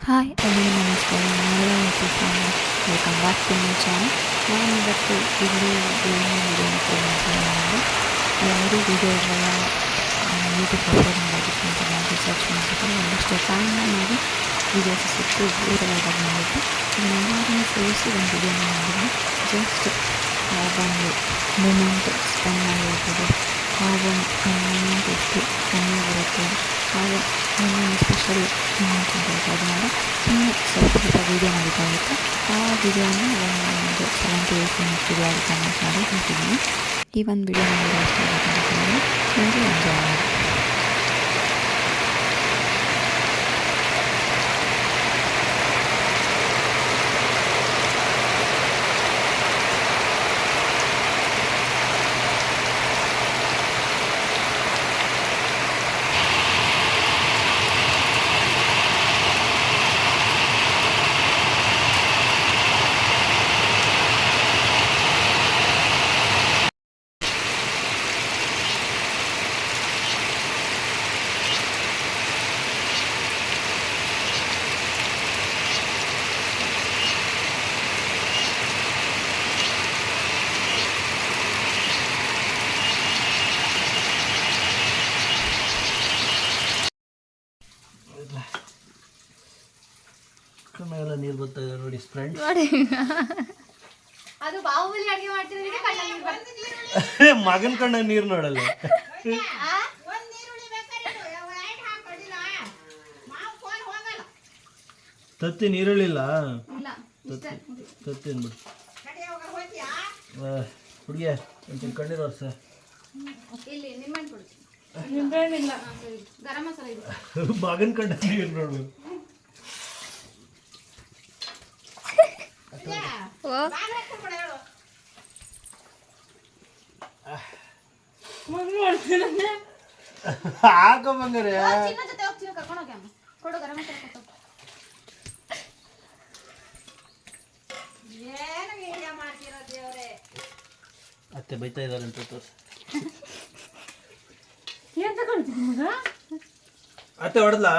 Hi hello ನಮಸ್ಕಾರ ನಾನೆಲ್ಲ ಹೇಳ್ತಿದ್ದಾನೆ welcome back to my channel. ನಾನಿವತ್ತು ಇಲ್ಲಿ ಏನು ವಿಡಿಯೋ ಅಂದರೆ ಯಾವುದು ವಿಡಿಯೋ ಇರಲ್ಲ ಯೂಟ್ಯೂಬ್ ಅಪ್ಲೋಡ್ ಮಾಡೋದಕ್ಕೆ ಅಂತ ನಾನು ರಿಸರ್ಚ್ ಮಾಡಿಬಿಟ್ಟು ಒಂದಷ್ಟು ಟೈಮ್ನ ಮಾಡಿ ವೀಡಿಯೋಸ್ ಸಿಕ್ತು ಊರಲ್ಲಾದಾಗ ಮಾಡಿಬಿಟ್ಟು ಎಲ್ಲರೂ ಸೇರಿಸಿ ಒಂದು ವಿಡಿಯೋನ ಮಾಡಿದ್ವಿ. ಜಸ್ಟ್ ಒಂದು ಮೂಮೆಂಟ್ ಸ್ಪೆಂಡ್ ಮಾಡಿರ್ಬೋದು, ಆ ಒಂದು ಮೂಮೆಂಟ್ ಎಷ್ಟು ಚೆನ್ನಾಗಿರುತ್ತೆ, ಹಾಗೆ ಒಂದೊಂದು ಸ್ಪೆಷಲ್ ಮೂಮೆಂಟ್ ಅಂತ ಹೇಳ್ಬೋದು. ಅದನ್ನೆಲ್ಲ ಸುಮ್ಮನೆ ಸ್ವಲ್ಪ ವೀಡಿಯೋ ಮಾಡಿದ್ದಾಗುತ್ತೆ. ಆ ವಿಡಿಯೋನ ಒಂದು 70-80 ಮಿನಿಟ್ಸ್ ವಿಡಿಯೋ ಆಗಿ ಕನ್ವರ್ಟ್ ಮಾಡಿ ಹಾಕಿದ್ದೀನಿ. ಈ ಒಂದು ವಿಡಿಯೋ ನನಗೆ ಇಷ್ಟ ಆಗುತ್ತೆ ಅಂತಂದರೆ ನನಗೆ ಎಂಜಾಯ್ ಮಾಡಿ. ಕಣ್ಣೆಲ್ಲ ನೀರು ಬರ್ತಾ ಇದೆ ನೋಡಿ ಫ್ರೆಂಡ್ಸ್. ಅದು ಬಾಹುಬಲಿ ಅಡಿಗೆ ಮಾಡ್ತಿರೋದಕ್ಕೆ ಕಣ್ಣಲ್ಲಿ ನೀರು ಬರ್ತದೆ. ಮಗನ ಕಣ್ಣ ನೀರು ನೋಡಲ್ಲ. ತತ್ತಿ ನೀರುಳಿಲ್ಲ, ತತ್ತಿ ಅಂದ್ಬಿಟ್ಟು ಹುಡುಗಿಯ ಒಂಚೂರು ಕಣ್ಣೀರು ವರ್ಷ ಇಲ್ಲಿ ನಿಮ್ಮಣ್ಣ ಕೊಡು. ನಿಂಬೆಹಣ್ಣಿಲ್ಲ, ಗರಂ ಮಸಾಲ ಇದೆ. ಮಗನ ಕಣ್ಣ ನೀರು ನೋಡು. ಹಾಕೋ ಬಂಗಾರೆ ಜೊತೆ ಹೋಗ್ತೀವಿ, ಕರ್ಕೊಂಡು ಹೋಗಿ ಅಮ್ಮ ಕೊಡು ಗರಂ ಮಸಾಲ ಕೊಟ್ಟು. ಏನು ವಿಡಿಯೋ ಮಾಡ್ತಿರೋ ದೇವ್ರೆ, ಅತ್ತೆ ಬೈತಾ ಇದ್ದಾರೆ ಅಂತ ತೋರ್ಸು. ಏನ್ ತಗೊಳ್ತೀನಿ ಮಗ? ಅತ್ತೆ ಹೊಡೆದ್ಲಾ?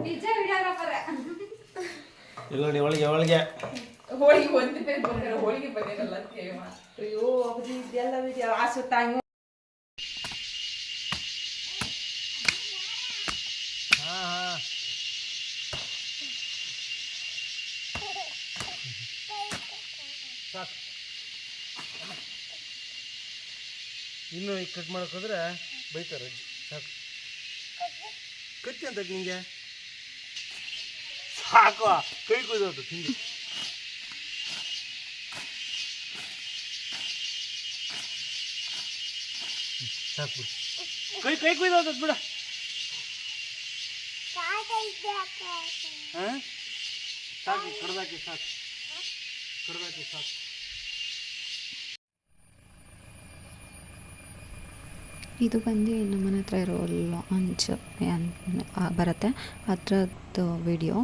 ನಿಜ ವಿಡಿಯೋಗ್ರಾಫರ್ ಇಲ್ಲ ನೋಡಿ ಒಳಗೆ ಒಳಗೆ ಹೋಳಿಗೆ ಒಂದು ಪೇರ್ ಬಂದಿರೋ ಹೋಳಿಗೆ ಬಂದಿರಲ್ಲ ಕೇಮ ಅಯ್ಯೋ ಅವಧಿ ಇದೆಲ್ಲ ವಿಡಿಯೋ ಆಸು ತಾಂಗ್ ಸಾಕು ಇನ್ನು ಈಗ ಕಟ್ ಮಾಡಕ್ಕೆ ಹೋದ್ರೆ ಬೈತಾರೆ ಅಜ್ಜಿ ಸಾಕು ಕತ್ತಿ ಅಂತ ನಿಂಗೆ ಸಾಕು ಕೈ ಕುಯ್ದೋದು ತಿಂದು ಸಾಕು ಬಿಡು ಕೈ ಕೈ ಕುಯ್ದೋದು ಬಿಡ ಹಾಂ ಸಾಕು ಕಡ್ದಾಕಿ ಸಾಕು ಕಡ್ದಾಕಿ ಸಾಕು ಇದು ಬಂದು ನಮ್ಮನೆ ಹತ್ರ ಇರೋ ಲಾಂಚ್ ಬರುತ್ತೆ ಅದರದ್ದು ವಿಡಿಯೋ.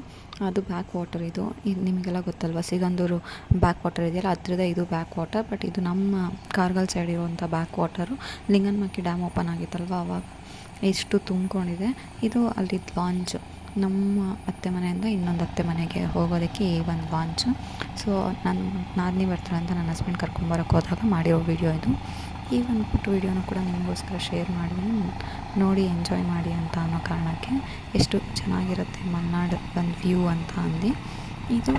ಅದು ಬ್ಯಾಕ್ ವಾಟರ್. ಇದು ನಿಮಗೆಲ್ಲ ಗೊತ್ತಲ್ವ, ಸಿಗಂದೂರು ಬ್ಯಾಕ್ ವಾಟರ್ ಇದೆಯಲ್ಲ ಅದರದ್ದೇ ಇದು ಬ್ಯಾಕ್ ವಾಟರ್. ಬಟ್ ಇದು ನಮ್ಮ ಕಾರ್ಗಲ್ ಸೈಡ್ ಇರುವಂಥ back water. Linganamakki dam open ಆಗಿತ್ತಲ್ವ ಆವಾಗ ಎಷ್ಟು ತುಂಬಿಕೊಂಡಿದೆ. ಇದು ಅಲ್ಲಿದ್ದು ಲಾಂಚ್. ನಮ್ಮ ಅತ್ತೆ ಮನೆಯಿಂದ ಇನ್ನೊಂದು ಅತ್ತೆ ಮನೆಗೆ ಹೋಗೋದಕ್ಕೆ ಈ ಒಂದು ಲಾಂಚು. ಸೊ ನಾನು ನಾದಿನಿ ಬರ್ತಾಳೆ ಅಂತ ನನ್ನ ಹಸ್ಬೆಂಡ್ ಕರ್ಕೊಂಬರಕ್ಕೆ ಹೋದಾಗ ಮಾಡಿರೋ ವಿಡಿಯೋ ಇದು. ಈ ಒಂದು ಪುಟ್ಟ ವೀಡಿಯೋನ ಕೂಡ ನಿಮಗೋಸ್ಕರ ಶೇರ್ ಮಾಡಿದ್ದೀನಿ, ನೋಡಿ ಎಂಜಾಯ್ ಮಾಡಿ ಅಂತ ಅನ್ನೋ ಕಾರಣಕ್ಕೆ. ಎಷ್ಟು ಚೆನ್ನಾಗಿರುತ್ತೆ ಮಲೆನಾಡು ಒಂದು ವ್ಯೂ ಅಂತ ಅಂದು. ಇದು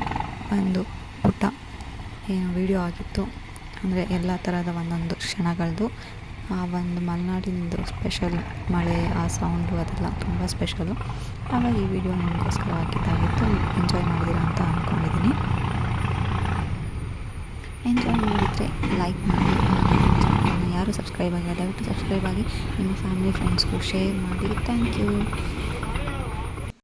ಒಂದು ಪುಟ್ಟ ಏನು ವೀಡಿಯೋ ಆಗಿತ್ತು, ಅಂದರೆ ಎಲ್ಲ ಥರದ ಒಂದೊಂದು ಕ್ಷಣಗಳದ್ದು. ಆ ಒಂದು ಮಲೆನಾಡಿನದು ಸ್ಪೆಷಲ್ ಮಳೆ, ಆ ಸೌಂಡು ಅದೆಲ್ಲ ತುಂಬ ಸ್ಪೆಷಲು. ಹಾಗಾಗಿ ಈ ವಿಡಿಯೋ ನಿಮಗೋಸ್ಕರ ಹಾಕಿದ್ದಾಗಿತ್ತು. ಎಂಜಾಯ್ ಮಾಡಿದ್ದೀರಾ ಅಂತ ಅಂದ್ಕೊಂಡಿದ್ದೀನಿ. ಎಂಜಾಯ್ ಮಾಡಿದರೆ ಲೈಕ್ ಮಾಡಿ, ಯಾರು ಸಬ್ಸ್ಕ್ರೈಬ್ ಆಗಿಲ್ಲ ದಯವಿಟ್ಟು ಸಬ್ಸ್ಕ್ರೈಬ್ ಆಗಿ ನಿಮ್ಮ ಫ್ಯಾಮಿಲಿ ಫ್ರೆಂಡ್ಸ್ಗೂ ಶೇರ್ ಮಾಡಿ. Thank you.